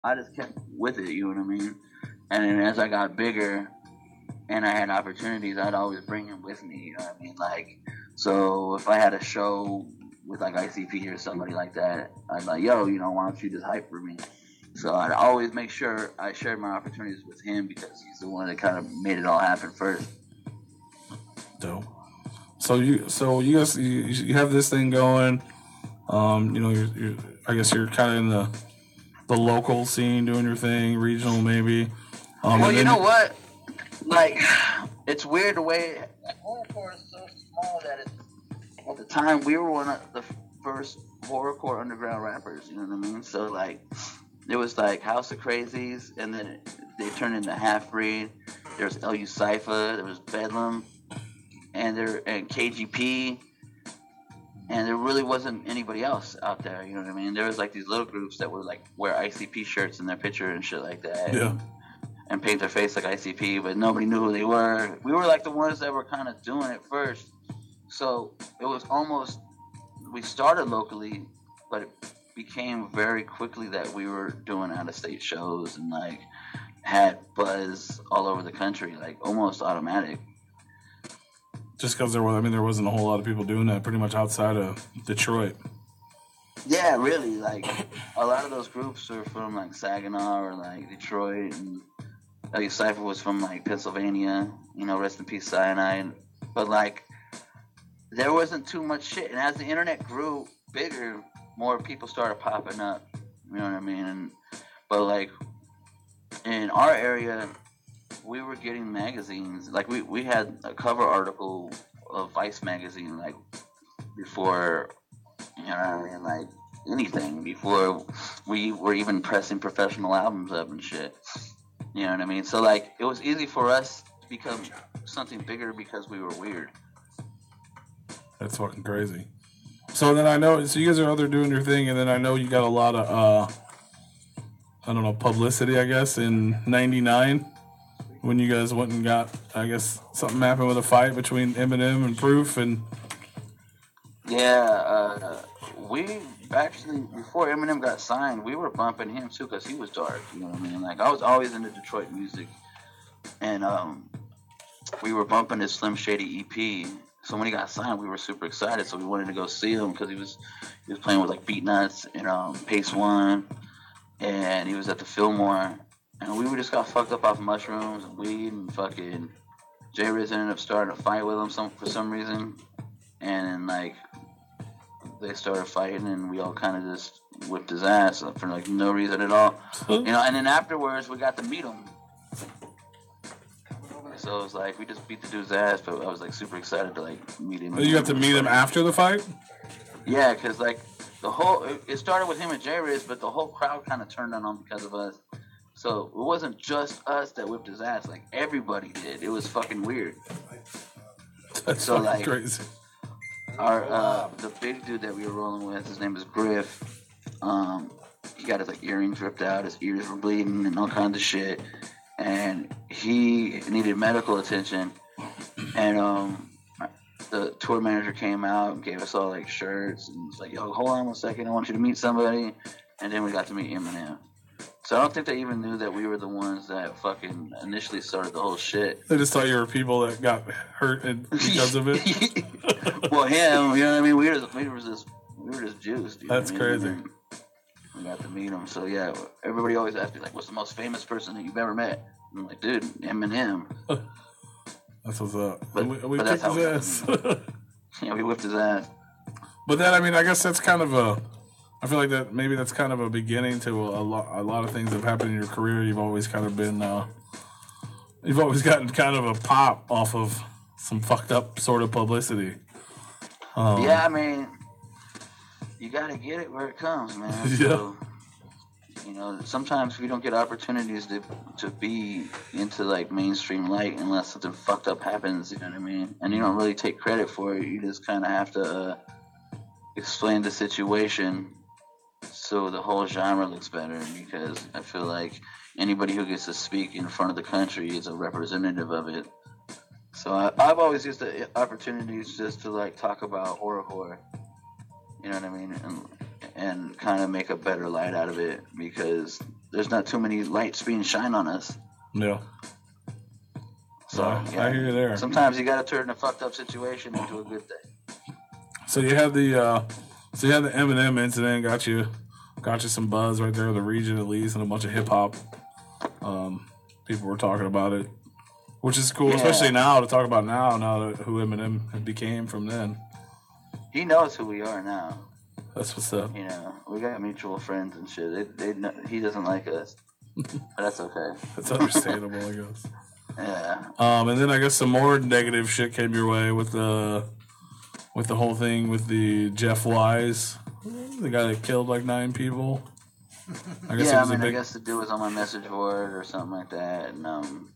I just kept with it. You know what I mean? And then as I got bigger and I had opportunities, I'd always bring him with me. You know what I mean? Like, so if I had a show with like ICP or somebody like that, I'd like, yo, why don't you just hype for me? So I'd always make sure I shared my opportunities with him because he's the one that kind of made it all happen first. Dope. So you guys, you have this thing going. You're I guess you're kind of in the local scene, doing your thing, regional maybe. Well, you know what? Like, it's weird the way horrorcore is so small that at the time we were one of the first horrorcore underground rappers. You know what I mean? So like, there was like House of Crazies, and then they turned into Half Breed. There's LU Cypher. There was Bedlam, and KGP, and there really wasn't anybody else out there. You know what I mean? There was like these little groups that would like wear ICP shirts in their picture and shit like that. Yeah. And paint their face like ICP, but nobody knew who they were. We were like the ones that were kind of doing it first. So it was almost, we started locally, but it became very quickly that we were doing out of state shows and like had buzz all over the country, like almost automatic. Just because there wasn't a whole lot of people doing that pretty much outside of Detroit. Yeah, really. Like a lot of those groups are from like Saginaw or like Detroit, and LU Cypher was from like Pennsylvania, rest in peace Cyanide. But like there wasn't too much shit. And as the internet grew bigger, more people started popping up. You know what I mean? But like in our area, we were getting magazines. Like we had a cover article of Vice magazine like before, like anything, before we were even pressing professional albums up and shit. You know what I mean? So like it was easy for us to become something bigger because we were weird. That's fucking crazy. So then so you guys are out there doing your thing, and then I know you got a lot of I don't know, publicity, I guess, in '99 when you guys went and got, I guess, something happened with a fight between Eminem and Proof, and yeah, we actually, before Eminem got signed, we were bumping him too because he was dark. You know what I mean? Like I was always into Detroit music, and we were bumping his Slim Shady EP. So when he got signed, we were super excited. So we wanted to go see him because he was playing with like Beatnuts and Pace One, and he was at the Fillmore, and we just got fucked up off mushrooms and weed, and fucking J Riz ended up starting to fight with him for some reason, and then like they started fighting, and we all kind of just whipped his ass for like no reason at all, And then afterwards we got to meet him. So it was like we just beat the dude's ass, but I was like super excited to like meet him. You got to meet him after the fight? Yeah, because like it started with him and J Riz, but the whole crowd kind of turned on him because of us. So it wasn't just us that whipped his ass; like everybody did. It was fucking weird. That's so like crazy. Our the big dude that we were rolling with, his name is Griff. He got his like earrings ripped out, his ears were bleeding, and all kinds of shit. And he needed medical attention, and the tour manager came out and gave us all like shirts and was like, "Yo, hold on 1 second, I want you to meet somebody." And then we got to meet Eminem. So I don't think they even knew that we were the ones that fucking initially started the whole shit. They just thought you were people that got hurt because of it. Well, him, you know what I mean? We were just juiced. That's crazy. We got to meet him. So yeah, everybody always asks me like, "What's the most famous person that you've ever met?" I'm like, "Dude, Eminem." That's what's up. But we kicked his ass. Yeah, we whipped his ass. But then, I mean, I guess that's kind of I feel like that's kind of a beginning to a lot of things that have happened in your career. You've always kind of been, you've always gotten kind of a pop off of some fucked up sort of publicity. Yeah, I mean, you gotta get it where it comes, man. Yeah. So, sometimes we don't get opportunities to be into like mainstream light unless something fucked up happens. You know what I mean? And you don't really take credit for it. You just kind of have to explain the situation so the whole genre looks better. Because I feel like anybody who gets to speak in front of the country is a representative of it. So I've always used the opportunities just to like talk about horror. You know what I mean? And and kind of make a better light out of it because there's not too many lights being shined on us. Yeah. So yeah, I hear you there. Sometimes you got to turn a fucked up situation into a good thing. So you had the Eminem incident, got you some buzz right there in the region at least, and a bunch of hip hop. People were talking about it, which is cool, especially now to talk about now that who Eminem became from then. He knows who we are now. That's what's up. You know, we got mutual friends and shit. They know, he doesn't like us, but that's okay. That's understandable, I guess. Yeah. And then I guess some more negative shit came your way with the whole thing with the Jeff Wise, the guy that killed like 9 people. I guess the dude was on my message board or something like that, and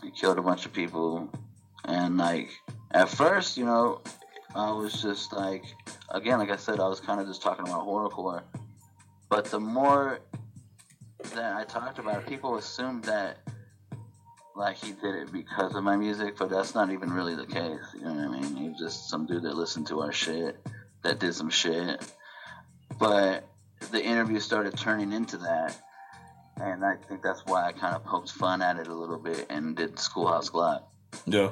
he killed a bunch of people. And like at first, you know, I was just like, again, like I said, I was kind of just talking about horrorcore. But the more that I talked about it, people assumed that like he did it because of my music, but that's not even really the case. You know what I mean? He's just some dude that listened to our shit, that did some shit. But the interview started turning into that, and I think that's why I kind of poked fun at it a little bit and did Schoolhouse Glock. Yeah.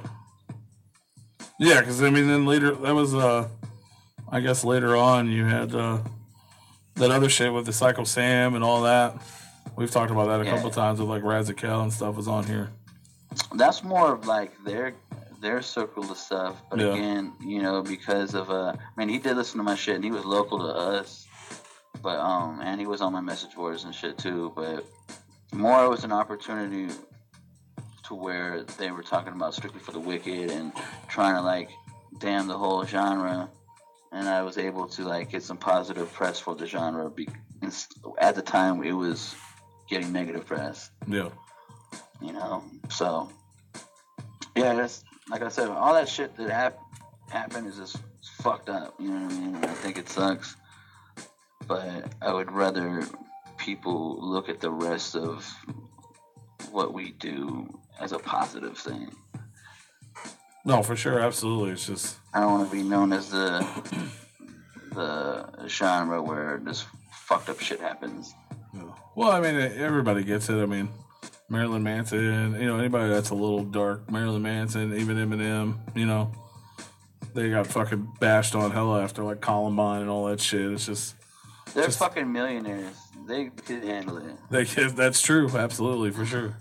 Yeah, because I mean, then later that was, I guess later on you had that other shit with the Psycho Sam and all that. We've talked about that a couple times with like Razakel and stuff was on here. That's more of like their circle of stuff, but again, you know, because of he did listen to my shit and he was local to us, but and he was on my message boards and shit too. But more it was an opportunity to where they were talking about Strictly for the Wicked and trying to like damn the whole genre, and I was able to like get some positive press for the genre. At the time, it was getting negative press. Yeah. You know, so yeah, that's like I said, all that shit that happened is just fucked up. You know what I mean? I think it sucks, but I would rather people look at the rest of what we do as a positive thing. No, for sure, absolutely. It's just I don't want to be known as the genre where this fucked up shit happens. Yeah. Well, I mean, everybody gets it. I mean, Marilyn Manson, you know, anybody that's a little dark, Marilyn Manson, even Eminem, you know, they got fucking bashed on hella after like Columbine and all that shit. It's just they're fucking millionaires. They could handle it. That's true, absolutely, for sure.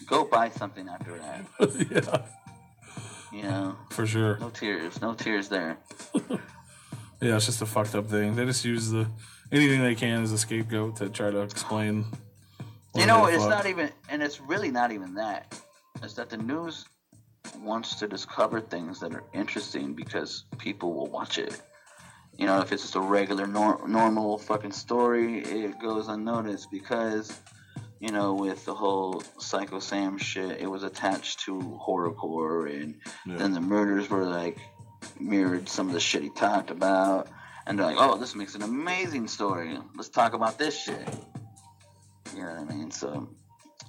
Go buy something after that. Yeah. You know, for sure. No tears there. Yeah, it's just a fucked up thing. They just use anything they can as a scapegoat to try to explain. You know, it's not even, and it's really not even that. It's that the news wants to discover things that are interesting because people will watch it. You know, if it's just a regular, normal fucking story, it goes unnoticed because, you know, with the whole Psycho Sam shit, it was attached to horrorcore, and then the murders were like mirrored some of the shit he talked about, and they're like, oh, this makes an amazing story. Let's talk about this shit. You know what I mean? So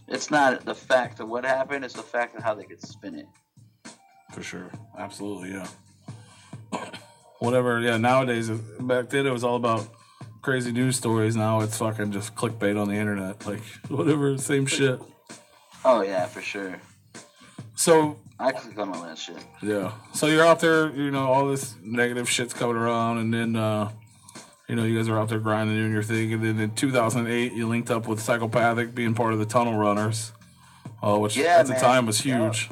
it's not the fact of what happened; it's the fact of how they could spin it. For sure, absolutely, yeah. Whatever, yeah. Nowadays, back then it was all about crazy news stories. Now it's fucking just clickbait on the internet, like whatever, same shit. Oh yeah, for sure. So I click on all that shit. Yeah. So you're out there, you know, all this negative shit's coming around, and then you know, you guys are out there grinding, doing your thing, and then in 2008 you linked up with Psychopathic, being part of the Tunnel Runners, which at the time was huge.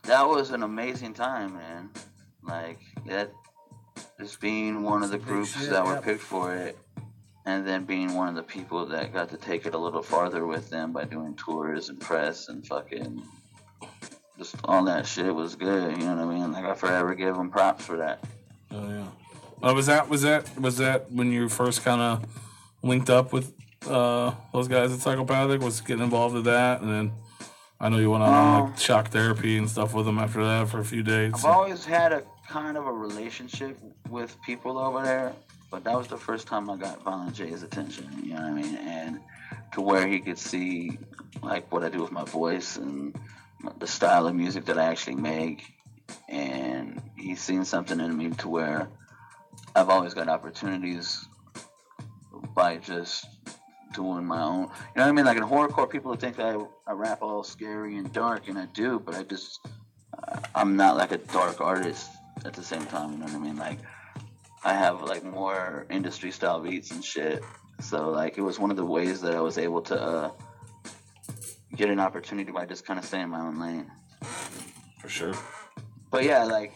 That was an amazing time, man. Like that. Just being one of the groups that were picked for it, and then being one of the people that got to take it a little farther with them by doing tours and press and fucking just all that shit was good. You know what I mean? Like I forever give them props for that. Oh yeah. Was that when you first kind of linked up with those guys at Psychopathic? Was getting involved with that, and then I know you went on like shock therapy and stuff with them after that for a few dates. I've always had a kind of a relationship with people over there, but that was the first time I got Violent J's attention, you know what I mean? And to where he could see like what I do with my voice and the style of music that I actually make, and he's seen something in me to where I've always got opportunities by just doing my own. You know what I mean? Like in horrorcore, people think that I rap all scary and dark, and I do, but I'm not like a dark artist at the same time. You know what I mean? Like I have like more industry style beats and shit. So like it was one of the ways that I was able to get an opportunity by just kind of staying in my own lane. For sure. But yeah, like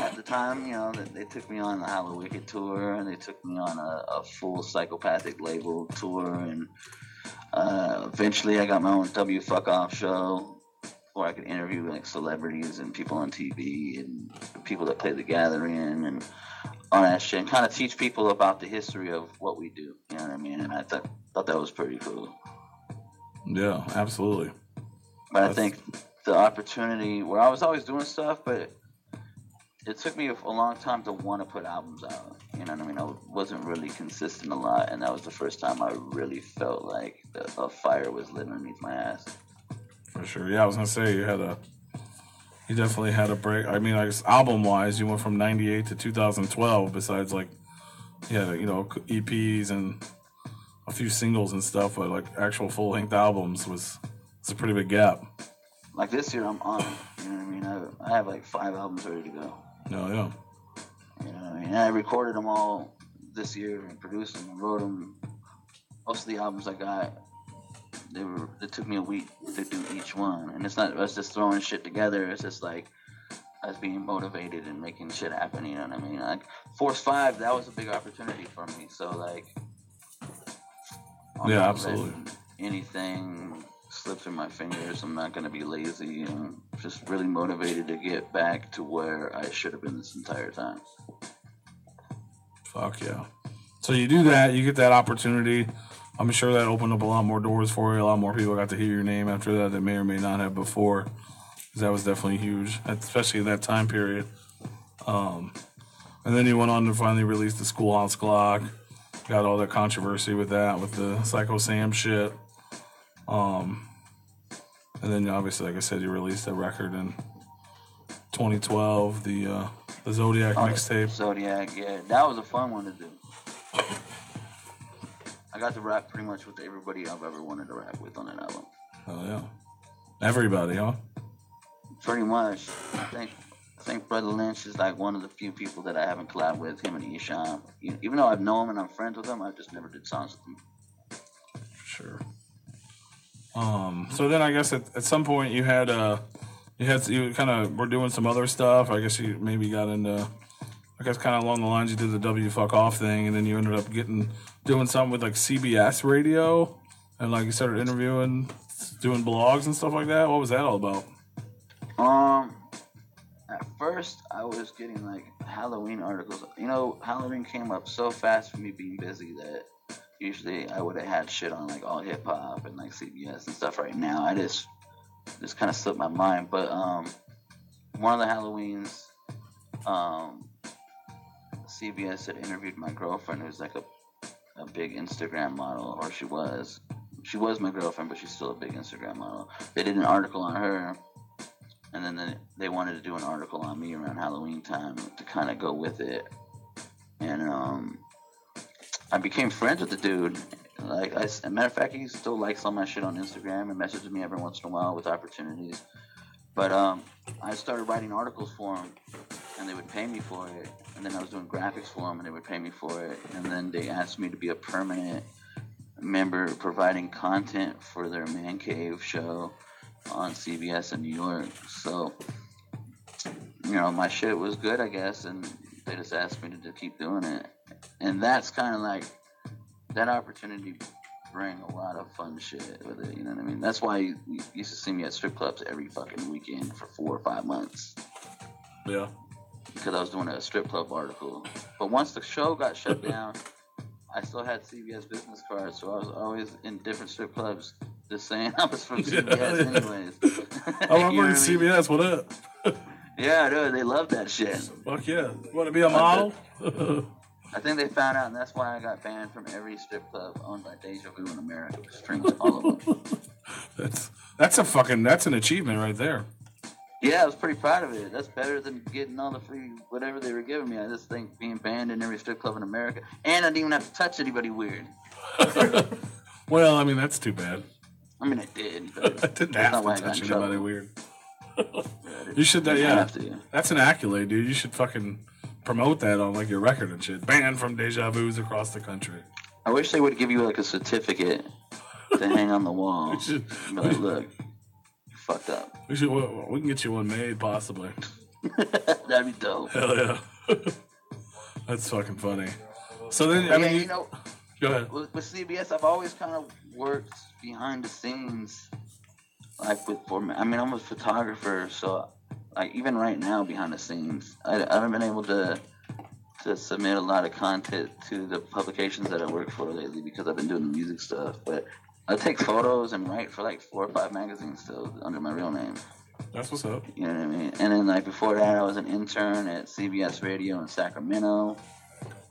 at the time, you know, they took me on the Hollow Wicked tour, and they took me on a full Psychopathic label tour, and eventually I got my own W Fuck Off show where I could interview like celebrities and people on TV and people that play the Gathering and all that shit, and kind of teach people about the history of what we do. You know what I mean? And I thought that was pretty cool. Yeah, absolutely. But I think the opportunity where I was always doing stuff, but it took me a long time to want to put albums out. You know what I mean? I wasn't really consistent a lot, and that was the first time I really felt like a fire was lit underneath my ass. For sure. Yeah, I was gonna say you definitely had a break. I mean, I guess album wise, you went from '98 to 2012. Besides, like, yeah, you know, EPs and a few singles and stuff, but like actual full length albums was a pretty big gap. Like this year, I'm on. You know what I mean? I have like 5 albums ready to go. No, yeah. You know what I mean? And I recorded them all this year and produced them and wrote them. Most of the albums I got, it took me a week to do each one, and it's not us just throwing shit together. It's just like us being motivated and making shit happen. You know what I mean? Like Force 5, that was a big opportunity for me. So like, yeah, absolutely. Anything slip through my fingers, I'm not gonna be lazy, and just really motivated to get back to where I should have been this entire time. Fuck yeah. So you do that, you get that opportunity. I'm sure that opened up a lot more doors for you. A lot more people got to hear your name after that may or may not have before. That was definitely huge, especially in that time period. And then you went on to finally release the Schoolhouse Clock. Got all that controversy with that, with the Psycho Sam shit. And then obviously, like I said, you released that record in 2012, the Zodiac mixtape. Zodiac, yeah, that was a fun one to do. I got to rap pretty much with everybody I've ever wanted to rap with on that album. Oh yeah, everybody, huh? Pretty much. I think Brother Lynch is like one of the few people that I haven't collabed with. Him and Esham. Even though I've known him and I'm friends with him, I just never did songs with him. Sure. So then I guess at some point you kind of were doing some other stuff. I guess you maybe got into, I guess kind of along the lines you did the W Fuck Off thing, and then you ended up doing something with like CBS Radio, and like you started interviewing, doing blogs and stuff like that. What was that all about? At first I was getting like Halloween articles. You know, Halloween came up so fast for me being busy that usually I would have had shit on like All Hip Hop and like CBS and stuff. Right now, I just kind of slipped my mind. But one of the Halloweens, CBS had interviewed my girlfriend, who's like a big Instagram model, or she was my girlfriend, but she's still a big Instagram model. They did an article on her, and then they wanted to do an article on me around Halloween time to kind of go with it. And I became friends with the dude. Like, as a matter of fact, he still likes all my shit on Instagram and messages me every once in a while with opportunities. But I started writing articles for him, and they would pay me for it. And then I was doing graphics for them, and they would pay me for it. And then they asked me to be a permanent member providing content for their Man Cave show on CBS in New York. So, you know, my shit was good, I guess, and they just asked me to keep doing it. And that's kind of like, that opportunity bring a lot of fun shit with it, you know what I mean? That's why you used to see me at strip clubs every fucking weekend for 4 or 5 months. Yeah. Because I was doing a strip club article. But once the show got shut down, I still had CBS business cards, so I was always in different strip clubs just saying I was from CBS anyways. I'm from CBS, what up? Yeah, dude, they love that shit. Fuck yeah. You want to be a model? I think they found out, and that's why I got banned from every strip club owned by Deja Vu in America. Pretty much all of them. That's an achievement right there. Yeah, I was pretty proud of it. That's better than getting all the free whatever they were giving me. I just think being banned in every strip club in America, and I didn't even have to touch anybody weird. Well, I mean, that's too bad. I mean, I did, but I didn't that's have not to why I got touch in anybody trouble. weird. Yeah, You should, didn't yeah. have to. That's an accolade, dude. You should fucking promote that on like your record and shit. Banned from Deja Vu's across the country. I wish they would give you like a certificate to hang on the wall. should- Be like, look, you fucked up. We can get you one made, possibly. That'd be dope. Hell yeah. That's fucking funny. So then, I Yeah, mean, you know, go ahead. with CBS, I've always kind of worked behind the scenes. Like I'm a photographer, so like even right now behind the scenes, I haven't been able to submit a lot of content to the publications that I work for lately because I've been doing the music stuff. But I take photos and write for like 4 or 5 magazines still under my real name. That's what's up. You know what I mean? And then like before that, I was an intern at CBS Radio in Sacramento.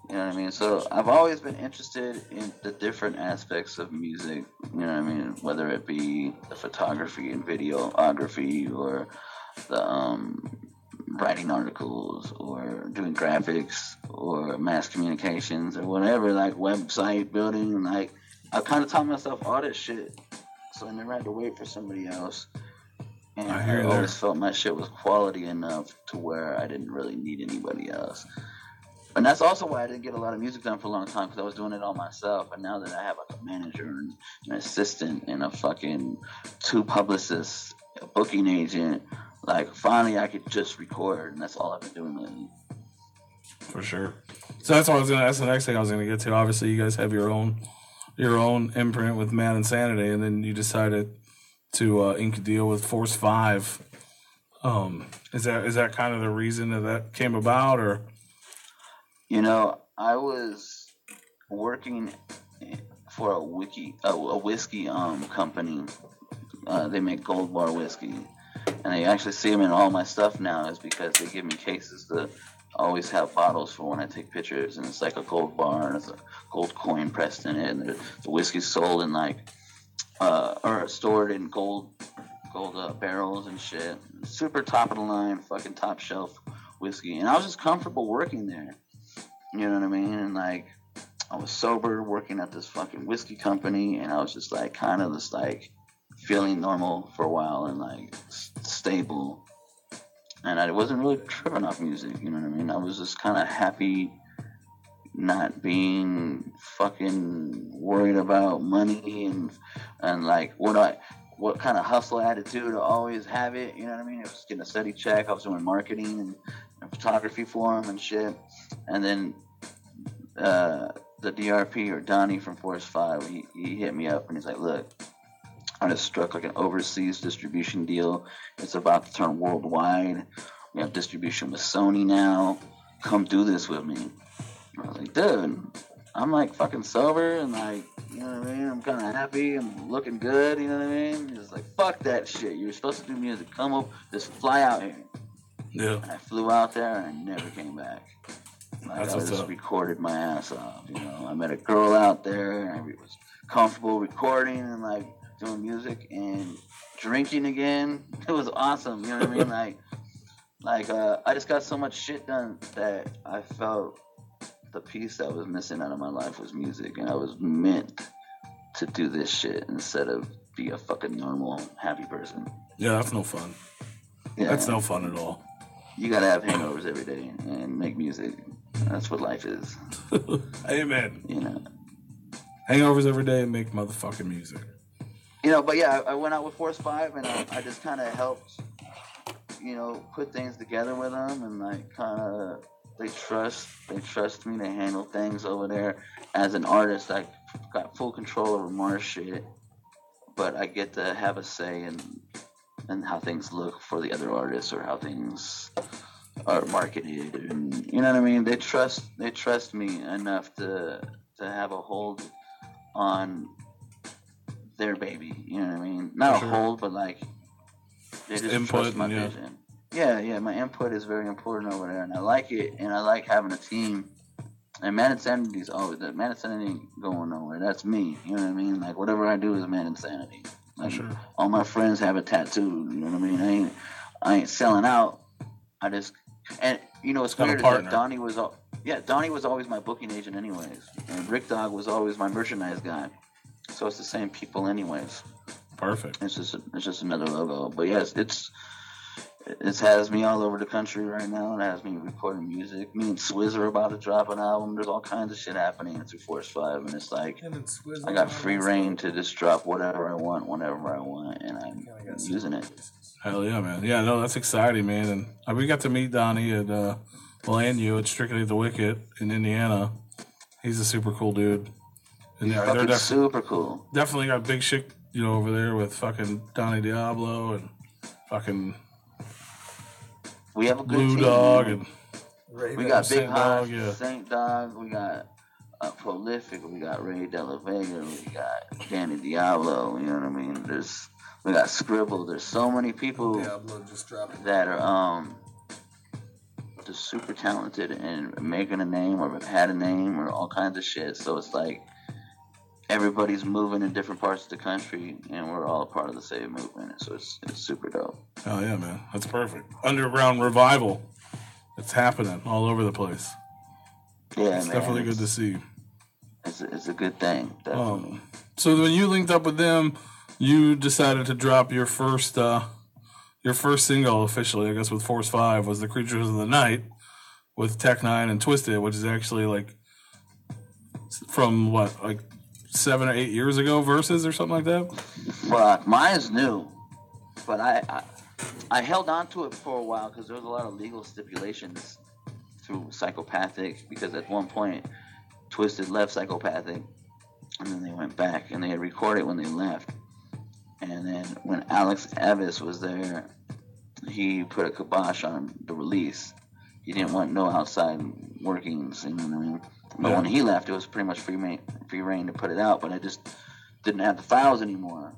You know what I mean? So I've always been interested in the different aspects of music. You know what I mean? Whether it be the photography and videography, or the writing articles, or doing graphics, or mass communications, or whatever, like website building. Like I kind of taught myself all this shit, so I never had to wait for somebody else. And I hear I you there. always felt my shit was quality enough to where I didn't really need anybody else. And that's also why I didn't get a lot of music done for a long time, because I was doing it all myself. And now that I have like a manager and an assistant and a fucking 2 publicists, a booking agent, like finally I could just record, and that's all I've been doing lately. For sure. So that's what I was gonna. That's the next thing I was gonna get to. Obviously, you guys have your own imprint with Mad Insanity, and then you decided to ink a deal with Force 5. Is that kind of the reason that came about, or? You know, I was working for a whiskey company. They make Gold Bar whiskey, and I actually see them in all my stuff now. Is because they give me cases to always have bottles for when I take pictures, and it's like a gold bar and it's a gold coin pressed in it, and the whiskey's sold in like or stored in gold barrels and shit. Super top of the line, fucking top shelf whiskey, and I was just comfortable working there. You know what I mean? And like, I was sober working at this fucking whiskey company, and I was just like, kind of just like feeling normal for a while and like stable. And I wasn't really tripping off music, you know what I mean? I was just kind of happy not being fucking worried about money and like what kind of hustle I had to do to always have it, you know what I mean? I was getting a steady check. I was doing marketing and photography for him and shit. And then the DRP, or Donnie from Force 5, he hit me up and he's like, look, I just struck like an overseas distribution deal. It's about to turn worldwide. We have distribution with Sony now. Come do this with me. I was like, dude, I'm like fucking sober and like, you know what I mean? I'm kind of happy. I'm looking good, you know what I mean? He's like, fuck that shit. You're supposed to do music. Come up, just fly out here. Yeah. And I flew out there and I never came back. Like, That's I what's just up. recorded my ass off, you know. I met a girl out there and I was comfortable recording and like doing music and drinking again. It was awesome, you know what I mean? I just got so much shit done that I felt the piece that was missing out of my life was music, and I was meant to do this shit instead of be a fucking normal, happy person. Yeah, that's no fun. Yeah, That's no fun at all. you gotta have hangovers every day and make music. That's what life is, Amen. you know. Hangovers every day and make motherfucking music. You know, but yeah, I went out with Force 5 and I just kind of helped, you know, put things together with them, and like kind of they trust me to handle things over there. As an artist, I got full control over Mars shit, but I get to have a say in how things look for the other artists or how things are marketed, and you know what I mean. They trust me enough to have a hold on their baby, you know what I mean? Not For a sure. hold, but like they just input trust my and, yeah. vision. Yeah, my input is very important over there, and I like it, and I like having a team. And Mad Insanity's always that. Mad Insanity ain't going nowhere. That's me, you know what I mean? Like whatever I do is Mad Insanity. Like sure. all my friends have a tattoo, you know what I mean? I ain't selling out. I just and what's Got a weird is that partner. Donnie was always my booking agent anyways, and Rick Dog was always my merchandise guy. So it's the same people anyways. Perfect. It's just another logo. But yes, it has me all over the country right now. It has me recording music. Me and Swizz are about to drop an album. There's all kinds of shit happening through Force 5, and it's like I got free reign to just drop whatever I want, whenever I want, and I'm using it. Hell yeah, man. Yeah, no, that's exciting, man. And we got to meet Donnie at and you at Strictly the Wicked in Indiana. He's a super cool dude. And they're super cool. Definitely got big shit, over there with fucking Donnie Diablo and fucking we have a good Blue team, Dog and we got Big Hot, yeah. Saint Dog, we got Prolific, we got Ray Della Vega, we got Danny Diablo, you know what I mean? We got Scribble. There's so many people that are just super talented and making a name or have had a name or all kinds of shit. So it's like everybody's moving in different parts of the country, and we're all a part of the same movement. So it's super dope. Oh yeah, man, that's perfect. Underground revival. It's happening all over the place. Yeah, it's man, definitely good to see. It's a good thing. Definitely. So when you linked up with them, you decided to drop your first single officially, I guess, with Force 5 was The Creatures of the Night with Tech Nine and Twisted, which is actually like from like 7 or 8 years ago verses or something like that? Well, mine's new, but I held on to it for a while because there was a lot of legal stipulations through Psychopathic, because at one point Twisted left Psychopathic and then they went back and they had recorded when they left. And then when Alex Avis was there, he put a kibosh on the release. He didn't want no outside workings, you know what I mean? But when he left, it was pretty much free reign to put it out, but I just didn't have the files anymore.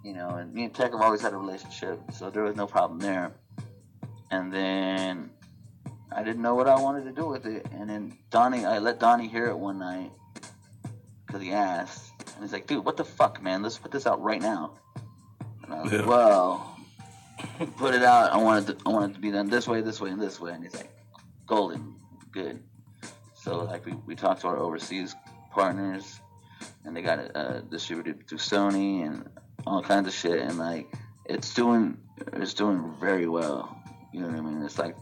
And me and Tech have always had a relationship, so there was no problem there. And then I didn't know what I wanted to do with it. And then I let Donnie hear it one night because he asked. And he's like, dude, what the fuck, man? Let's put this out right now. And I was like, well, put it out. I want it to be done this way, and this way. And he's like, golden, good. So like we talked to our overseas partners, and they got it distributed through Sony and all kinds of shit. And like it's doing very well. You know what I mean? It's like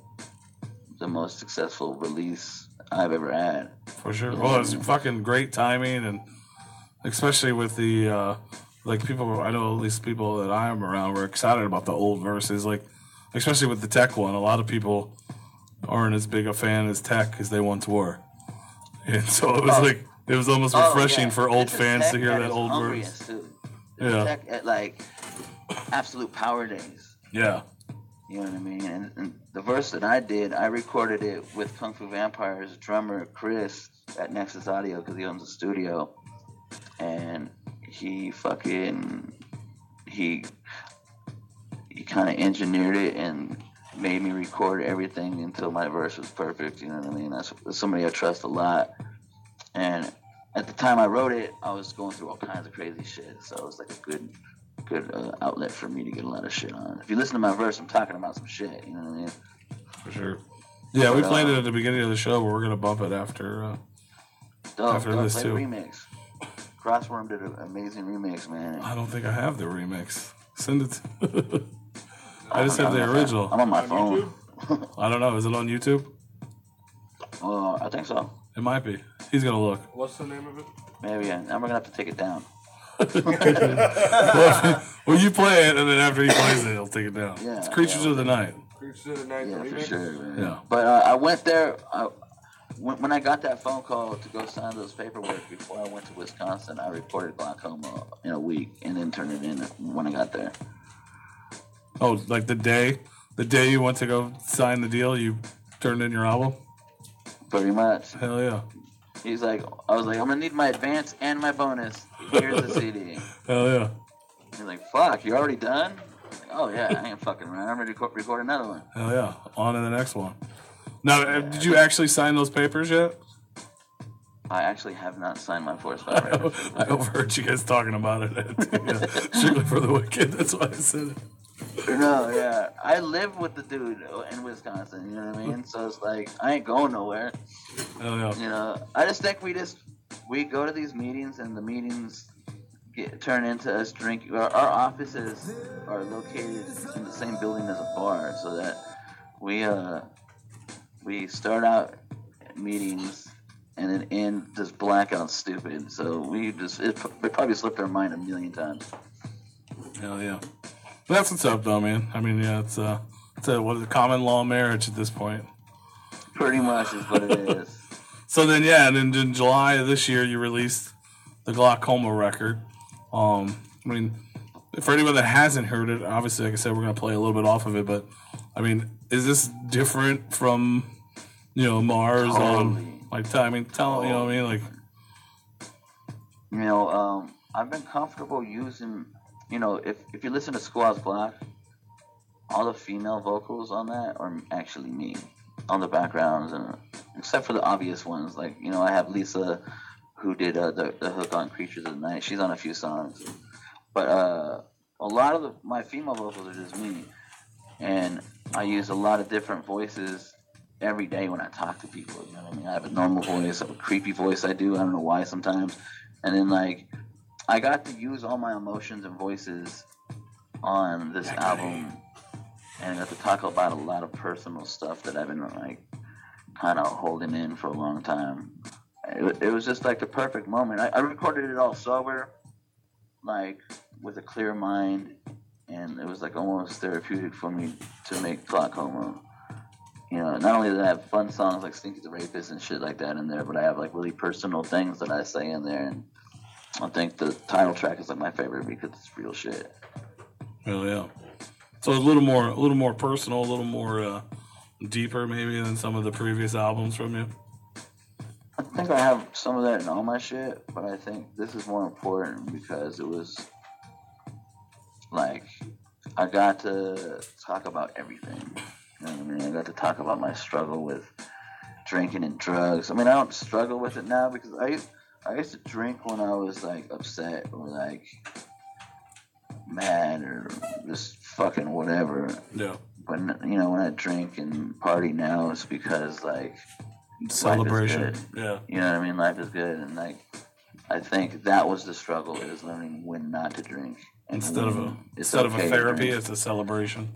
the most successful release I've ever had. For sure. Well, it's fucking great timing, and especially with the like people. I know at least people that I'm around were excited about the old verses. Like especially with the Tech one, a lot of people aren't as big a fan as Tech as they once were. And so it was it was almost refreshing for old fans to hear that old verse. Yeah. Tech at like absolute power days. Yeah. You know what I mean? And the verse that I did, I recorded it with Kung Fu Vampire's drummer Chris at Nexus Audio because he owns a studio. And he kind of engineered it and made me record everything until my verse was perfect. You know what I mean? That's somebody I trust a lot. And at the time I wrote it, I was going through all kinds of crazy shit. So it was like a good outlet for me to get a lot of shit on. If you listen to my verse, I'm talking about some shit. You know what I mean? For sure. Yeah, we played it at the beginning of the show, but we're gonna bump it after this too. Remix. Crossworm did an amazing remix, man. I don't think I have the remix. Send it. I just have the original. I'm on my phone. I don't know. Is it on YouTube? I think so. It might be. He's gonna look. What's the name of it? Maybe. I'm gonna have to take it down. Well, you play it, and then after he plays it, he'll take it down. Yeah, it's Creatures of the Night. Creatures of the Night. Yeah, for sure, man. Yeah. But I went there. When I got that phone call to go sign those paperwork before I went to Wisconsin, I reported glaucoma in a week and then turned it in when I got there. Oh, like the day you went to go sign the deal, you turned in your album? Pretty much. Hell yeah. I was like, I'm gonna need my advance and my bonus. Here's the CD. Hell yeah. He's like, fuck, you're already done? Like, oh yeah, I ain't fucking around. I'm ready to record another one. Hell yeah. On to the next one. Now, did you actually sign those papers yet? I actually have not signed my Force 5 record. I overheard you guys talking about it. Strictly for the Wicked. That's why I said it. No, yeah. I live with the dude in Wisconsin, you know what I mean? So it's like I ain't going nowhere. Hell yeah. You know, I just think we go to these meetings and the meetings turn into us drinking. Our offices are located in the same building as a bar, so that we uh we start out meetings and then end just blackout stupid. So we probably slipped our mind a million times. Hell yeah. That's what's up, though, man. I mean, yeah, it's a what is it, common law marriage at this point. Pretty much is what it is. So then, yeah, and then in July of this year, you released the Glaucoma record. I mean, for anyone that hasn't heard it, obviously, like I said, we're gonna play a little bit off of it. But I mean, is this different from Mars? Totally. Like, I mean, tell you know what I mean, like, I've been comfortable using, if you listen to Schoolhouse Black, all the female vocals on that are actually me on the backgrounds, and except for the obvious ones, like I have Lisa, who did the hook on Creatures of the Night. She's on a few songs, but a lot of my female vocals are just me, and I use a lot of different voices every day when I talk to people. You know what I mean? I have a normal voice, I have a creepy voice. I don't know why sometimes, and then like I got to use all my emotions and voices on this album, and I got to talk about a lot of personal stuff that I've been like kind of holding in for a long time. It was just like the perfect moment. I recorded it all sober, like with a clear mind, and it was like almost therapeutic for me to make Glaucoma. Not only did I have fun songs like Stinky the Rapist and shit like that in there, but I have like really personal things that I say in there, and I think the title track is like my favorite because it's real shit. Hell yeah. So a little more personal, a little more deeper maybe than some of the previous albums from you. I think I have some of that in all my shit, but I think this is more important because it was like I got to talk about everything. You know what I mean? I got to talk about my struggle with drinking and drugs. I mean, I don't struggle with it now because I used to drink when I was like upset or like mad or just fucking whatever. Yeah. But when I drink and party now, it's because like celebration. Yeah. You know what I mean? Life is good, and like I think that was the struggle, is learning when not to drink. Instead of a therapy, it's a celebration.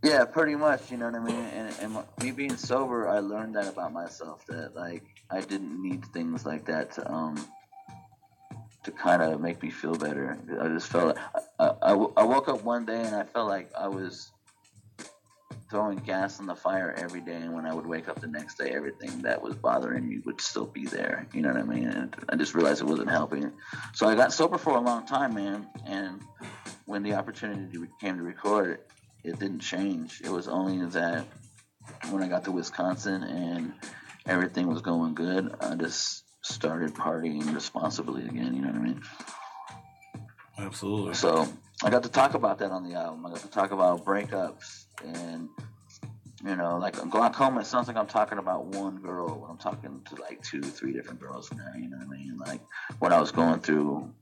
Yeah, pretty much. You know what I mean? And me being sober, I learned that about myself, that like I didn't need things like that to kind of make me feel better. I just felt like I woke up one day and I felt like I was throwing gas on the fire every day, and when I would wake up the next day, everything that was bothering me would still be there. You know what I mean? And I just realized it wasn't helping. So I got sober for a long time, man. And when the opportunity came to record, it didn't change. It was only that when I got to Wisconsin and everything was going good, I just started partying responsibly again. You know what I mean? Absolutely. So I got to talk about that on the album. I got to talk about breakups and, like Glaucoma. It sounds like I'm talking about one girl when I'm talking to like 2-3 different girls now. You know what I mean? Like what I was going through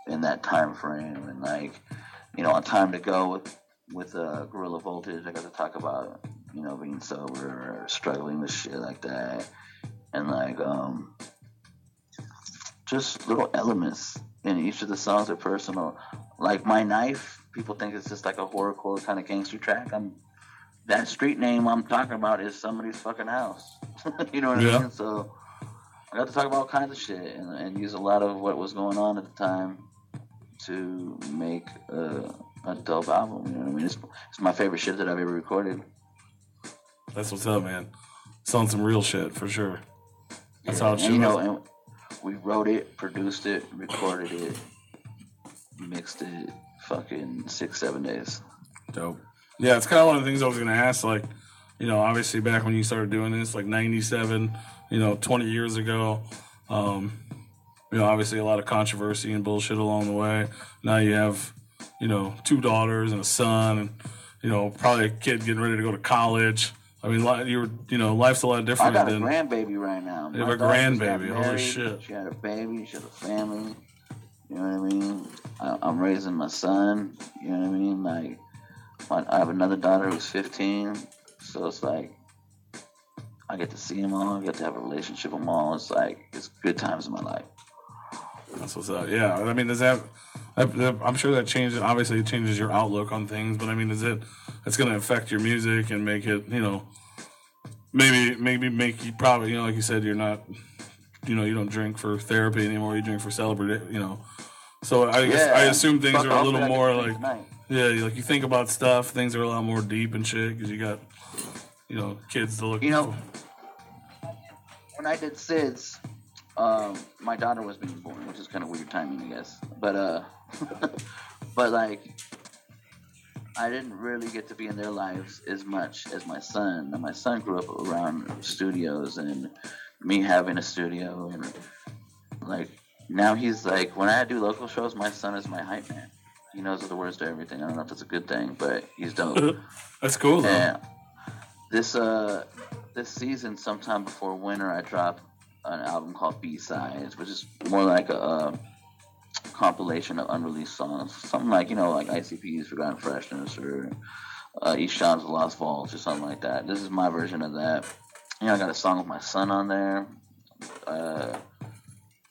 in that time frame, and like, on Time to Go with Gorilla Voltage, I got to talk about, being sober or struggling with shit like that, and like just little elements in each of the songs are personal. Like My Knife, people think it's just like a horrorcore kind of gangster track. That street name I'm talking about is somebody's fucking house. You know what I mean? So I got to talk about all kinds of shit and use a lot of what was going on at the time to make a dope album. You know what I mean? It's my favorite shit that I've ever recorded. That's what's up, man. It's on some real shit for sure. That's how it should. And we wrote it, produced it, recorded it, mixed it, fucking 6-7 days. Dope. Yeah, it's kind of one of the things I was going to ask. Like, obviously back when you started doing this, like 97, 20 years ago, obviously a lot of controversy and bullshit along the way. Now you have, 2 daughters and a son, and, probably a kid getting ready to go to college. I mean, life's a lot different. I got a grandbaby right now. You have a grandbaby. Holy shit. She had a baby. She has a family. You know what I mean? I'm raising my son. You know what I mean? Like, I have another daughter who's 15, so it's like I get to see them all. I get to have a relationship with them all. It's like it's good times in my life. That's what's up. Yeah, I mean, does that? I'm sure that changes. Obviously, it changes your outlook on things. But I mean, is it? It's going to affect your music and make it. Maybe make you probably. Like you said, you're not. You don't drink for therapy anymore. You drink for celebrity. So I guess I assume things are a little more like. Yeah, like you think about stuff. Things are a lot more deep and shit because you got. Kids to look. When I did SIDS. My daughter was being born, which is kind of weird timing, I guess. But like, I didn't really get to be in their lives as much as my son. And my son grew up around studios and me having a studio, and like now he's like, when I do local shows, my son is my hype man. He knows the words to everything. I don't know if that's a good thing, but he's dope. That's cool, though. And this season, sometime before winter, I dropped an album called B-Sides, which is more like a compilation of unreleased songs. Something like, like ICP's Forgotten Freshness or Ishan's Lost Vaults or something like that. This is my version of that. I got a song with my son on there.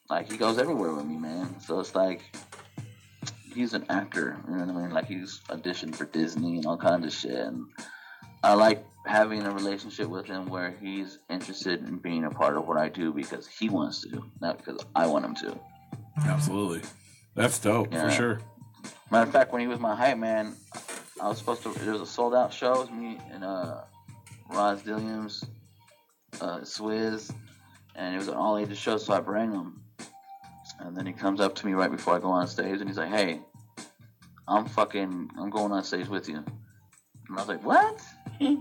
Like, he goes everywhere with me, man. So it's like, he's an actor, you know what I mean? Like, he's auditioned for Disney and all kinds of shit. And I like having a relationship with him where he's interested in being a part of what I do because he wants to, not because I want him to. Absolutely. That's dope, for sure. Matter of fact, when he was my hype man, I was supposed to, there was a sold out show. It was me and Roz Dilliams, Swizz, and it was an all ages show, so I bring him. And then he comes up to me right before I go on stage and he's like, hey, I'm going on stage with you. And I was like, what? I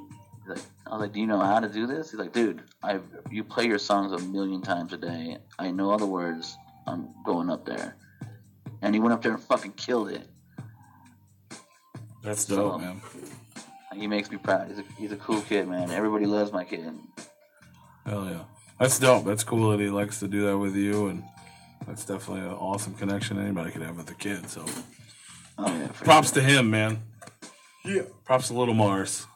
was like, do you know how to do this? He's like, dude, you play your songs a million times a day. I know all the words. I'm going up there. And he went up there and fucking killed it. That's dope, man. He makes me proud. He's a cool kid, man. Everybody loves my kid. Hell yeah. That's dope. That's cool that he likes to do that with you, and that's definitely an awesome connection anybody could have with a kid. So, props to him, man. Yeah. Props to Little Mars.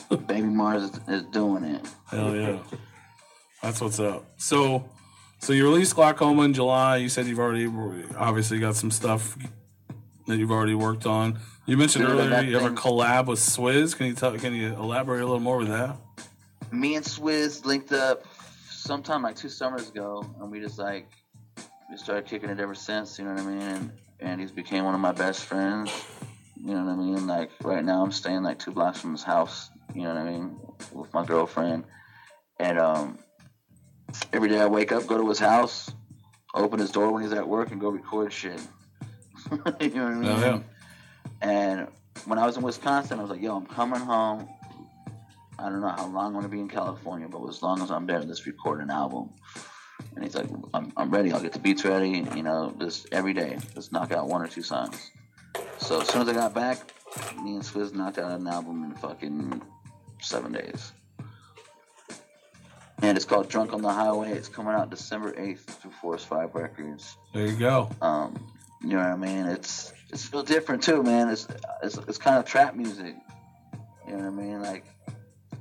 Baby Mars is doing it. Hell yeah. That's what's up. So you released Glaucoma in July. You said you've already obviously got some stuff that you've already worked on. You mentioned earlier you have a collab with Swizz. Can you elaborate a little more with that? Me and Swizz linked up sometime like 2 summers ago, and we started kicking it ever since. You know what I mean? And he's became one of my best friends. You know what I mean? Like right now, I'm staying like 2 blocks from his house. You know what I mean? With my girlfriend, and every day I wake up, go to his house, open his door when he's at work, and go record shit. You know what I mean? Oh, yeah. And when I was in Wisconsin, I was like, yo, I'm coming home. I don't know how long I'm going to be in California, but as long as I'm there, let's record an album. And he's like, I'm ready. I'll get the beats ready. Just every day, let's knock out 1 or 2 songs. So as soon as I got back, me and Swizz knocked out an album in fucking 7 days. And it's called Drunk on the Highway. It's coming out December 8th through Force 5 Records. There you go. You know what I mean? It's still different too, man. It's kind of trap music. You know what I mean? Like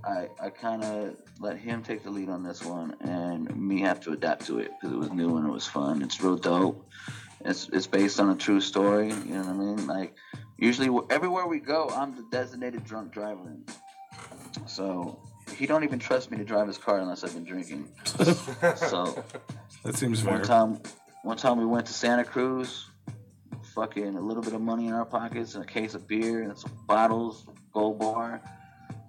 I kind of let him take the lead on this one, and me have to adapt to it because it was new and it was fun. It's real dope. It's based on a true story. You know what I mean? Like usually everywhere we go, I'm the designated drunk driver. So he don't even trust me to drive his car unless I've been drinking. So that seems fair. One time we went to Santa Cruz. Fucking a little bit of money in our pockets and a case of beer and some bottles, Gold Bar.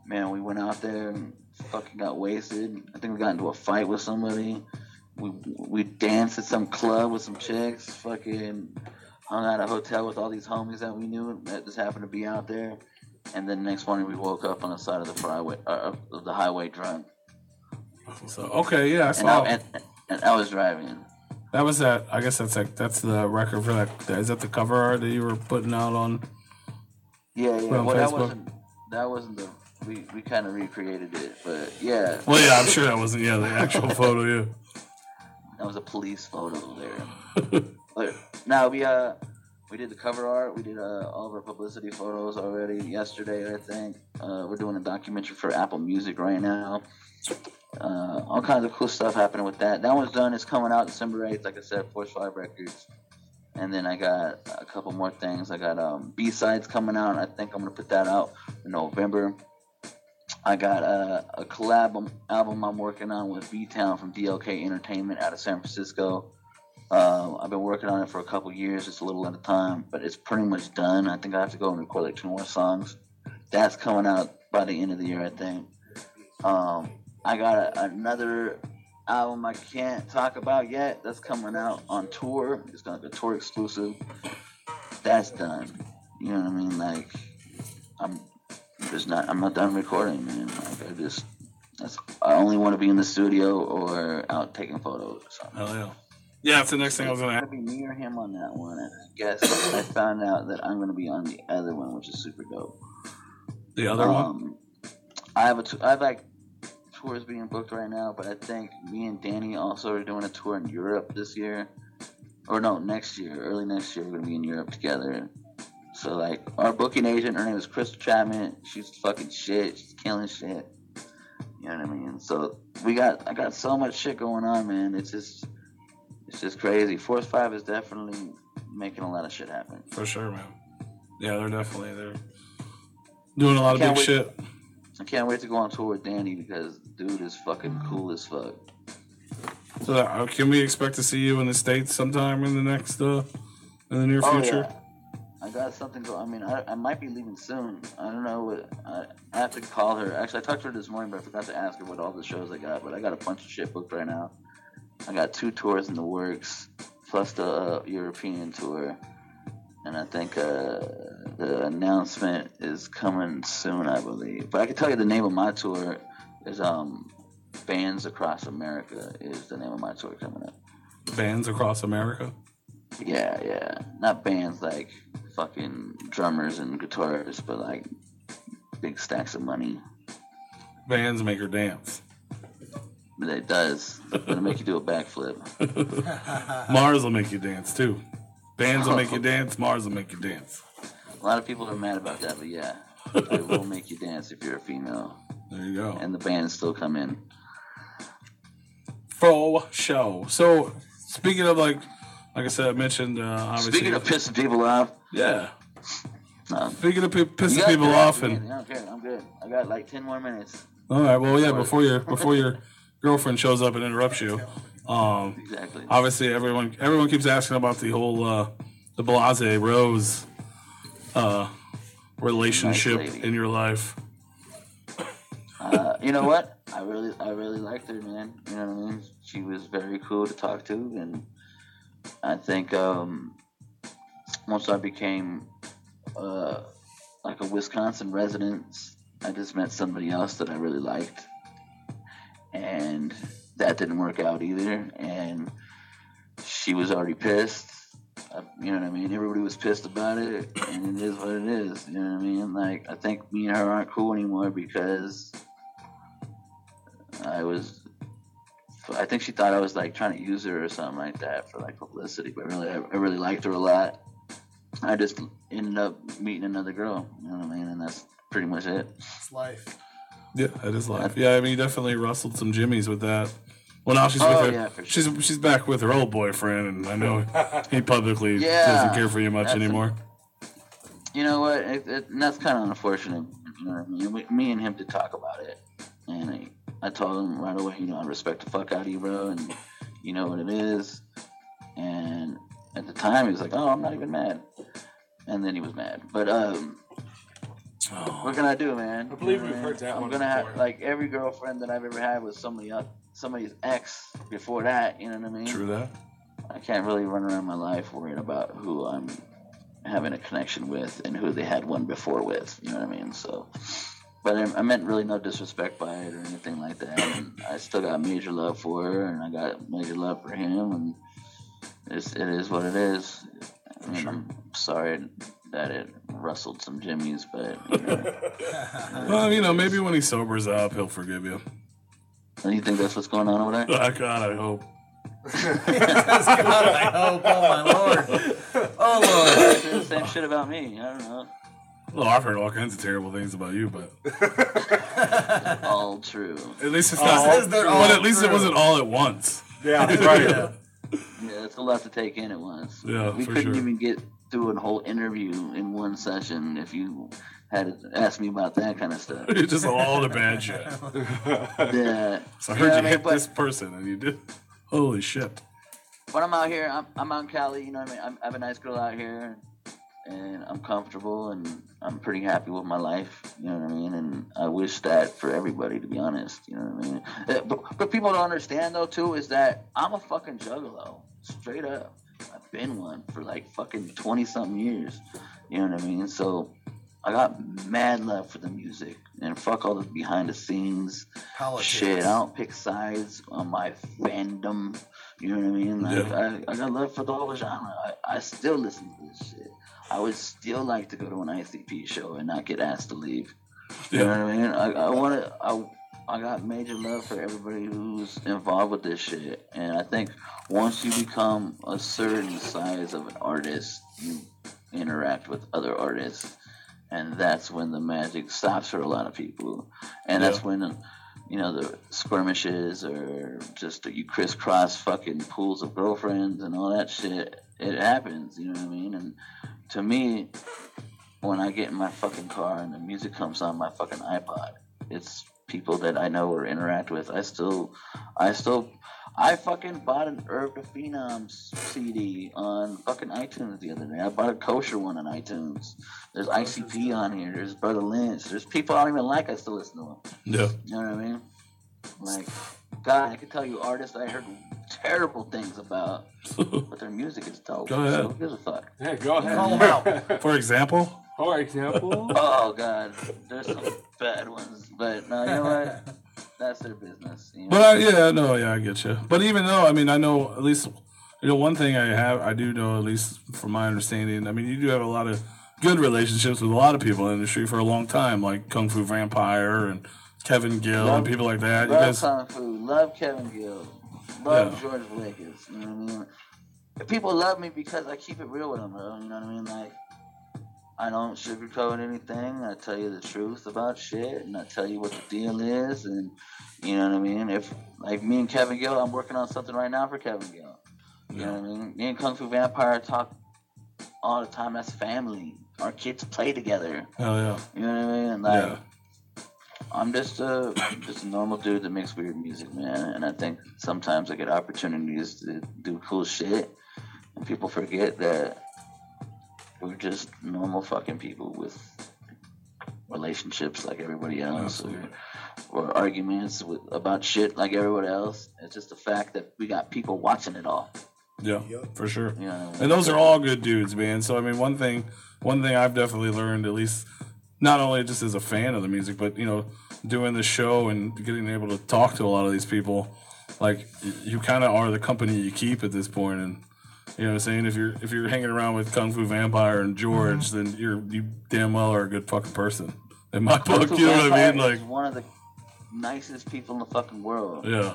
Man, we went out there and fucking got wasted. I think we got into a fight with somebody. We danced at some club with some chicks. Fucking hung out at a hotel with all these homies that we knew that just happened to be out there. And then the next morning we woke up on the side of the highway drunk. So okay, yeah, I saw. And I was driving. That was that. I guess that's the record for that. Is that the cover art that you were putting out on? Yeah. Well, that wasn't the. We kind of recreated it, but yeah. Well, yeah, I'm sure that wasn't the actual photo. Yeah. That was a police photo there. But now we We did the cover art. We did all of our publicity photos already yesterday, I think. We're doing a documentary for Apple Music right now. All kinds of cool stuff happening with that. That one's done. It's coming out December 8th, like I said, Force 5 Records. And then I got a couple more things. I got B-sides coming out, and I think I'm going to put that out in November. I got a collab album I'm working on with B-Town from DLK Entertainment out of San Francisco. I've been working on it for a couple years, just a little at a time, but it's pretty much done. I think I have to go and record like 2 more songs. That's coming out by the end of the year, I think. I got another album I can't talk about yet. That's coming out on tour. It's gonna be a tour exclusive. That's done. You know what I mean? Like, I'm not done recording, man. Like, I only want to be in the studio or out taking photos or something. Hell yeah. Yeah, that's the next thing I was gonna be me or him on that one. And I guess I found out that I'm gonna be on the other one, which is super dope. The other one? I have like tours being booked right now, but I think me and Danny also are doing a tour in Europe this year. Or no, next year. Early next year, we're gonna be in Europe together. So like, our booking agent, her name is Crystal Chapman. She's fucking shit. She's killing shit. You know what I mean? So I got so much shit going on, man. It's just crazy. Force 5 is definitely making a lot of shit happen. For sure, man. Yeah, they're doing a lot of big shit. I can't wait to go on tour with Danny because dude is fucking cool as fuck. So can we expect to see you in the States sometime in the near future? Yeah. I got something going. I mean, I might be leaving soon. I don't know. I have to call her. Actually, I talked to her this morning, but I forgot to ask her what all the shows I got. But I got a bunch of shit booked right now. I got 2 tours in the works, plus the European tour. And I think the announcement is coming soon, I believe. But I can tell you the name of my tour is Bands Across America is the name of my tour coming up. Bands Across America? Yeah. Not bands like fucking drummers and guitarists, but like big stacks of money. Bands make her dance. But it does. It'll make you do a backflip. Mars will make you dance too. Bands will make you dance. Mars will make you dance. A lot of people are mad about that, but yeah, it will make you dance if you're a female. There you go. And the bands still come in. For show. So speaking of like I said, I mentioned obviously. Speaking of pissing people off. Yeah. Speaking of pissing people off, and I don't care. I'm good. I got like 10 more minutes. All right. Well, yeah. Before your girlfriend shows up and interrupts you. Exactly. Obviously, everyone keeps asking about the whole the Blase Rose relationship in your life. You know what? I really liked her, man. You know what I mean? She was very cool to talk to, and I think once I became like a Wisconsin resident, I just met somebody else that I really liked, and that didn't work out either. And she was already pissed. You know what I mean? Everybody was pissed about it, and it is what it is. You know what I mean? Like, I think me and her aren't cool anymore because I think she thought I was like trying to use her or something like that for like publicity. But really, I really liked her a lot. I just ended up meeting another girl. You know what I mean? And that's pretty much it. It's life. Yeah, it is life. Yeah, I mean, you definitely rustled some jimmies with that. Well, now she's with her. Yeah, for sure. She's back with her old boyfriend, and I know he publicly doesn't care for you much anymore. You know what? And that's kind of unfortunate. You know what I mean? Me and him did talk about it, and I told him right away, I respect the fuck out of you, bro, and you know what it is. And at the time, he was like, "Oh, I'm not even mad," and then he was mad. But what can I do, man? I believe we've heard that. I'm gonna have like every girlfriend that I've ever had was somebody's ex before that. You know what I mean? True that. I can't really run around my life worrying about who I'm having a connection with and who they had one before with. You know what I mean? So. But I meant really no disrespect by it or anything like that. And I still got major love for her, and I got major love for him, and it is what it is. I mean, I'm sorry that it rustled some jimmies, but well, maybe when he sobers up, he'll forgive you. Do you think that's what's going on over there? God, I hope. Oh my lord. Oh lord. They say the same shit about me. I don't know. Well, I've heard all kinds of terrible things about you, but All true. at least it's Says not. they're But all at least it true. wasn't all at once. Yeah, right. Yeah. Yeah, it's a lot to take in at once. Yeah, we for couldn't sure. even get through a whole interview in one session if you had asked me about that kind of stuff. It's just all the bad shit. Yeah. So I You heard know you what I mean? hit But- this person, and you did. Holy shit! But I'm out here. I'm out in Cali. You know what I mean? I have a nice girl out here, and I'm comfortable, and I'm pretty happy with my life. You know what I mean? And I wish that for everybody, to be honest. You know what I mean? But people don't understand though too is that I'm a fucking juggalo, straight up. I've been one for like fucking 20-something years. You know what I mean? So I got mad love for the music, and fuck all the behind the scenes Politics. shit. I don't pick sides on my fandom. You know what I mean? Like, Yeah. I got love for the whole genre. I still listen to this shit. I would still like to go to an ICP show and not get asked to leave. You know Yeah, what I mean? I got major love for everybody who's involved with this shit. And I think once you become a certain size of an artist, you interact with other artists. And that's when the magic stops for a lot of people. And that's Yeah. when, you know, the skirmishes or just you crisscross fucking pools of girlfriends and all that shit. It happens, you know what I mean? And to me, when I get in my fucking car and the music comes on my fucking iPod, it's people that I know or interact with. I fucking bought an Herb the Phenom CD on fucking iTunes the other day. I bought a kosher one on iTunes. There's ICP on here. There's Brother Lynch. There's people I don't even like. I still listen to them. yeah. You know what I mean? Like, God, I could tell you artists I heard terrible things about, but their music is dope. Go ahead. So who gives a fuck? Yeah, go ahead. Call 'em out. For example, For example, Oh God, there's some bad ones, but no, you know what? That's their business. You know? but I get you. But even though, I mean, I know at least, one thing I do know, at least from my understanding, I mean, you do have a lot of good relationships with a lot of people in the industry for a long time, like Kung Fu Vampire and Kevin Gill and people like that. You Love guys, Kung Fu, love Kevin Gill, love Yeah. George Lakers. You know what I mean? People love me because I keep it real with them, bro. You know what I mean? Like, I don't sugarcoat anything. I tell you the truth about shit, and I tell you what the deal is, and you know what I mean. If like me and Kevin Gill, I'm working on something right now for Kevin Gill. You know what I mean? Me and Kung Fu Vampire talk all the time. That's family. Our kids play together. hell yeah. You know what I mean? Like, Yeah. I'm just a normal dude that makes weird music, man. And I think sometimes I get opportunities to do cool shit, and people forget that we're just normal fucking people with relationships like everybody else, or arguments about shit like everybody else. It's just the fact that we got people watching it all. Yeah, for sure. You know what I mean? And those are all good dudes, man. So I mean, one thing I've definitely learned, at least not only just as a fan of the music, but doing the show and getting able to talk to a lot of these people, like you kind of are the company you keep at this point. And you know what I'm saying? If you're hanging around with Kung Fu Vampire and George, then you damn well are a good fucking person in my book. You know what I mean? He's Like, one of the nicest people in the fucking world. yeah,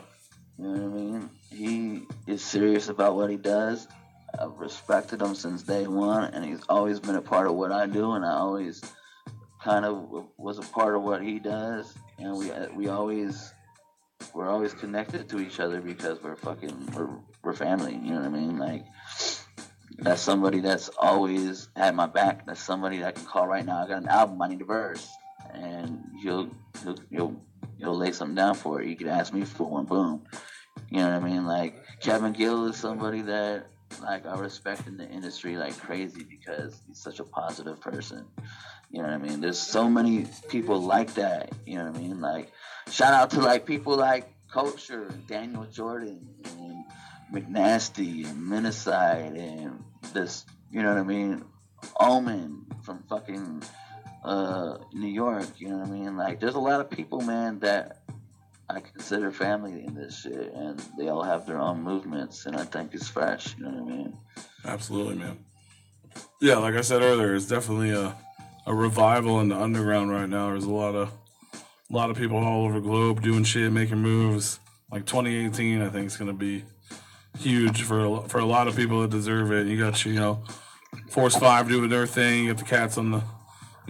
You know what I mean? He is serious about what he does. I've respected him since day one, and he's always been a part of what I do, and I always kind of was a part of what he does, and we're always connected to each other because we're family. You know what I mean? Like, that's somebody that's always had my back. That's somebody that I can call right now. I got an album, I need a verse, and he'll lay something down for it. You could ask me for one, boom. You know what I mean? Like, Kevin Gill is somebody that, like, I respect in the industry like crazy because he's such a positive person. You know what I mean? There's so many people like that. You know what I mean? Like, shout out to, like, people like Culture and Daniel Jordan and McNasty and Minneside and this, you know what I mean? Omen from fucking New York. You know what I mean? Like, there's a lot of people, man, that I consider family in this shit, and they all have their own movements, and I think it's fresh. You know what I mean? absolutely, man. Yeah, like I said earlier, it's definitely a revival in the underground right now. There's a lot of people all over the globe doing shit, making moves. Like 2018, I think it's gonna be huge for a lot of people that deserve it. You got Force 5 doing their thing. You got the cats on the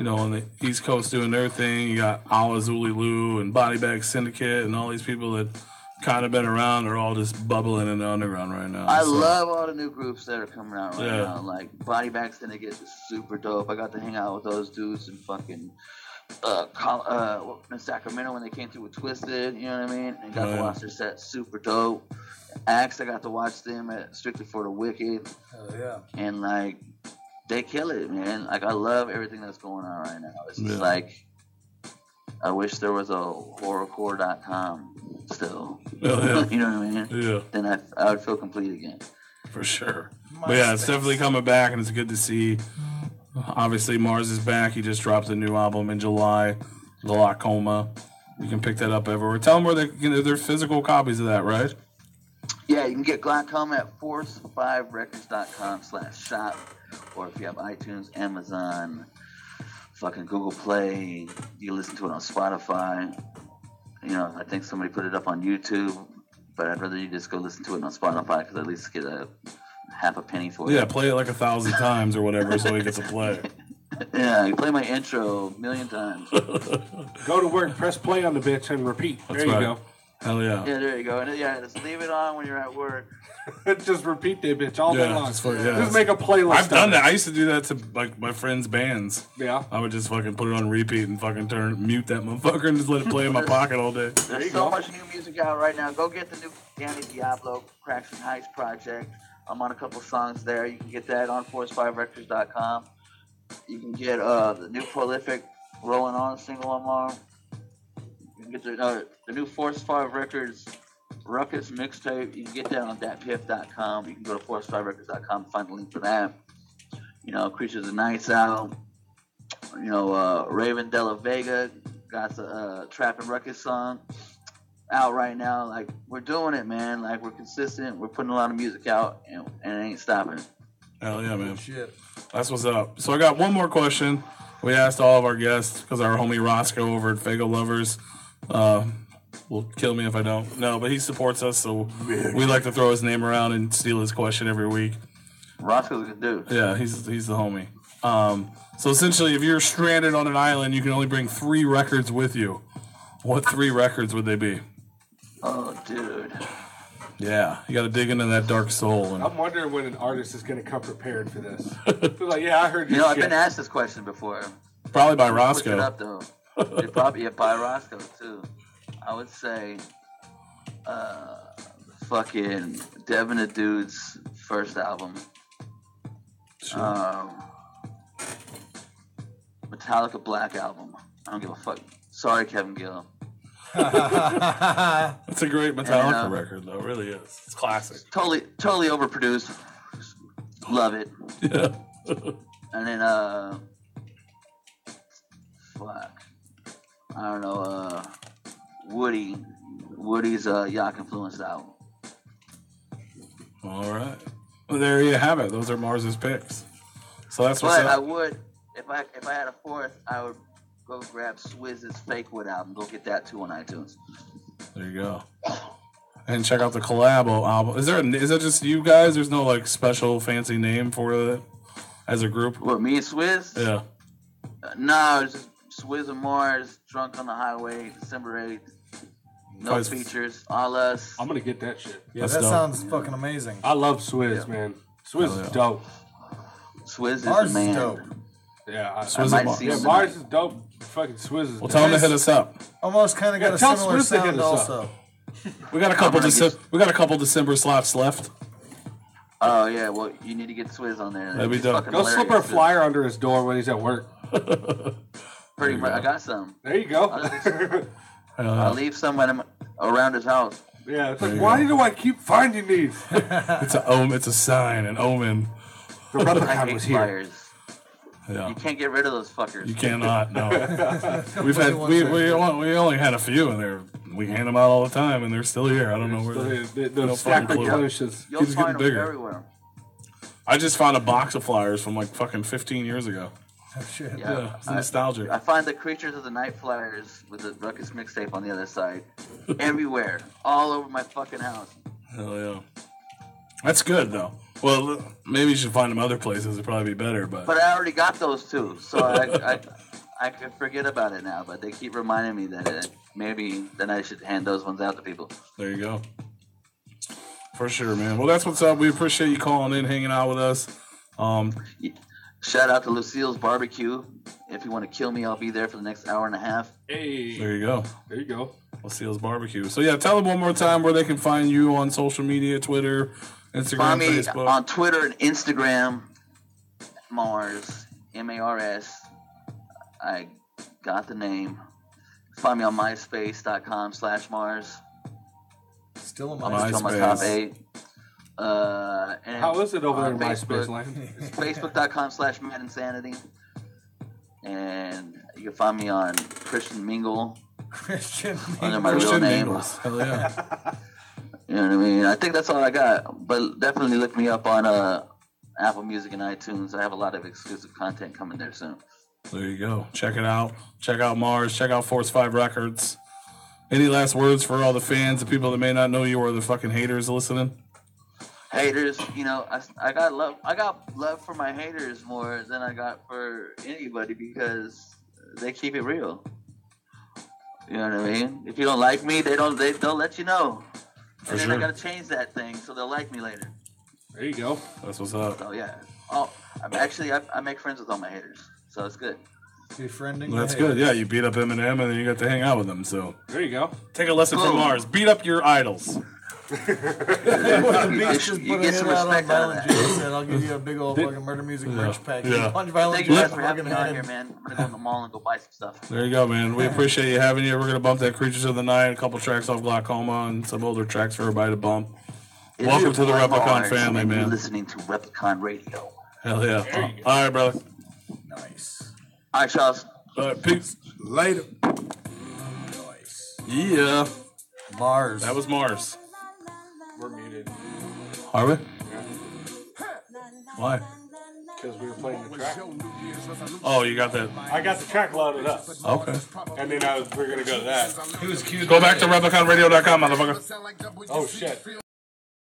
on the East Coast doing their thing. You got Ala Zulu and Body Bag Syndicate and all these people that kind of been around are all just bubbling in the underground right now. I love all the new groups that are coming out right now. Like Body Bag Syndicate is super dope. I got to hang out with those dudes in fucking in Sacramento when they came through with Twisted. You know what I mean? And got to watch their set. Super dope. Axe, I got to watch them at Strictly for the Wicked. Hell yeah. And like they kill it, man. Like I love everything that's going on right now. It's just like I wish there was a horrorcore.com still. Yeah. You know what I mean? Yeah. Then I would feel complete again. For sure. But yeah, it's definitely coming back, and it's good to see. Obviously, Mars is back. He just dropped a new album in July, Glaucoma. You can pick that up everywhere. Tell them where they're physical copies of that, right? Yeah, you can get Glaucoma at force5records.com/shop, or if you have iTunes, Amazon, fucking Google Play, you can listen to it on Spotify. I think somebody put it up on YouTube, but I'd rather you just go listen to it on Spotify because at least get a half a penny for it. Yeah, play it like 1,000 times or whatever so he gets a play. Yeah, you play my intro 1,000,000 times. Go to work, press play on the bitch, and repeat. There you go. Hell yeah. Yeah, there you go. And just leave it on when you're at work. Just repeat that bitch all day long. Just make a playlist. I've done that. I used to do that to like my friends' bands. Yeah. I would just fucking put it on repeat and fucking mute that motherfucker and just let it play in my pocket all day. There's so much new music out right now. Go get the new Danny Diablo Cracks and Heights project. I'm on a couple songs there. You can get that on force5records.com. You can get the new Prolific Rolling On single I'm on. You can get the new Force 5 Records Ruckus mixtape. You can get that on thatpiff.com. You can go to force5records.com and find the link for that. Creatures of Nights out. Raven Della Vega got the Trap and Ruckus song out right now. Like, we're doing it, man. Like, we're consistent. We're putting a lot of music out, and it ain't stopping. Hell yeah, man. Shit. That's what's up. So I got one more question. We asked all of our guests because our homie Roscoe over at Fago Lovers will kill me if I don't. No, but he supports us, so we like to throw his name around and steal his question every week. Roscoe's a good dude. Yeah, he's the homie. So essentially, if you're stranded on an island, you can only bring 3 records with you. What 3 records would they be? Oh, dude. Yeah, you got to dig into that dark soul. And I'm wondering when an artist is going to come prepared for this. They're like, yeah, I heard this I've shit. been asked this question before. probably by Look Roscoe. it up, though. It'd probably by Roscoe, too. I would say fucking Devin the Dude's first album. Sure. Metallica Black Album. I don't give a fuck. Sorry, Kevin Gill. It's a great Metallica And, record, though. It really is. It's classic. Totally overproduced. Love it. Yeah. And then, fuck. I don't know, Woody's Yacht Influenced album. All right. Well, there you have it. Those are Mars's picks. So that's what's But I up. would, if I had a fourth, I would go grab Swizz's Fakewood album. Go get that too on iTunes. There you go. And check out the Collabo album. Is that just you guys? There's no like special fancy name for it as a group? What, me and Swizz? Yeah. No, it's just Swizz and Mars, Drunk on the Highway, December 8th. No Guys- features, all us. I'm going to get that shit. Yeah, That's that dope. sounds fucking amazing. I love Swizz, man. Swizz Hell yeah. is dope. Swizz is Mars the man. is dope. Yeah, Swizz might and see Mars. him Mars tonight. is dope. Fucking Swizz is Well, dope. tell them to hit us up. Almost kind of got Yeah, a tell similar Swizz to hit sound us up. also. We got a couple I'm gonna December slots left. Oh, yeah, well, you need to get Swizz on there. That'd be He's dope. fucking Go slip our hilarious, too. flyer under his door when he's at work. Pretty much, I got some. There you go. I'll leave some around his house. Yeah, it's There like, you why go. do I keep finding these? It's a sign, an omen. The I Rubicon hate was here. flyers. Yeah. You can't get rid of those fuckers. You cannot, no. we only had a few in there. We hand them out all the time, and they're still here. I don't know where they're. The No stack fucking clue. replenishes. You'll keeps find getting them bigger. everywhere. I just found a box of flyers from like fucking 15 years ago. Oh, shit. Yeah, it's nostalgic. I find the Creatures of the Night flyers with the Ruckus mixtape on the other side everywhere, all over my fucking house. Hell yeah. That's good though. Well, maybe you should find them other places. It'd probably be better, but But I already got those two, so I could forget about it now. But they keep reminding me that maybe then I should hand those ones out to people. there you go. For sure, man. Well, that's what's up. We appreciate you calling in, hanging out with us. Shout out to Lucille's Barbecue. If you want to kill me, I'll be there for the next hour and a half. Hey, There you go. there you go. Lucille's Barbecue. So yeah, tell them one more time where they can find you on social media, Twitter, Instagram, Find me Facebook. on Twitter and Instagram, Mars, M-A-R-S. I got the name. Find me on myspace.com/Mars. Still in On my It's on my top MySpace. 8. And How is it over there on in MySpace land? It's Facebook.com/MadInsanity. And you can find me on Christian Mingle Christian. under my real Christian name. Mingles. Hell yeah. You know what I mean? I think that's all I got. But definitely look me up on Apple Music and iTunes. I have a lot of exclusive content coming there soon. There you go. Check it out. Check out Mars. Check out Force 5 Records. Any last words for all the fans, the people that may not know you, or the fucking haters listening? Haters, you know, I got love. I got love for my haters more than I got for anybody because they keep it real. You know what I mean? If you don't like me, they'll let you know. For And then sure. I gotta change that thing so they'll like me later. There you go. That's what's up. So yeah. I make friends with all my haters, so it's good. Befriending. That's the good. haters. Yeah, you beat up Eminem and then you got to hang out with him. So There you go. take a lesson from Boom. Mars. Beat up your idols. When the Beach just You put a get hit some out on respect out of Violent that. J said, I'll give you a big old fucking Murder Music merch package. Yeah. Punch Violent Thank J you in guys the for having fucking me on head. here, man. I'm gonna go in the mall and go buy some stuff. There you go, man. We appreciate you having you. We're going to bump that Creatures of the Night, a couple tracks off Glaucoma, and some older tracks for everybody to bump. It's Welcome your to the boy Replicon Mars, family, and you're man. listening to Replicon Radio. Hell yeah. All right, brother. Nice. All right, Charles. All right, peace. Later. Nice. Yeah. Mars. That was Mars. We're muted Are we? Why? because we were playing the track. Oh, you got that. I got the track loaded up, Okay. and then we're gonna go to that. Go back to RepliconRadio.com, motherfucker. Oh shit.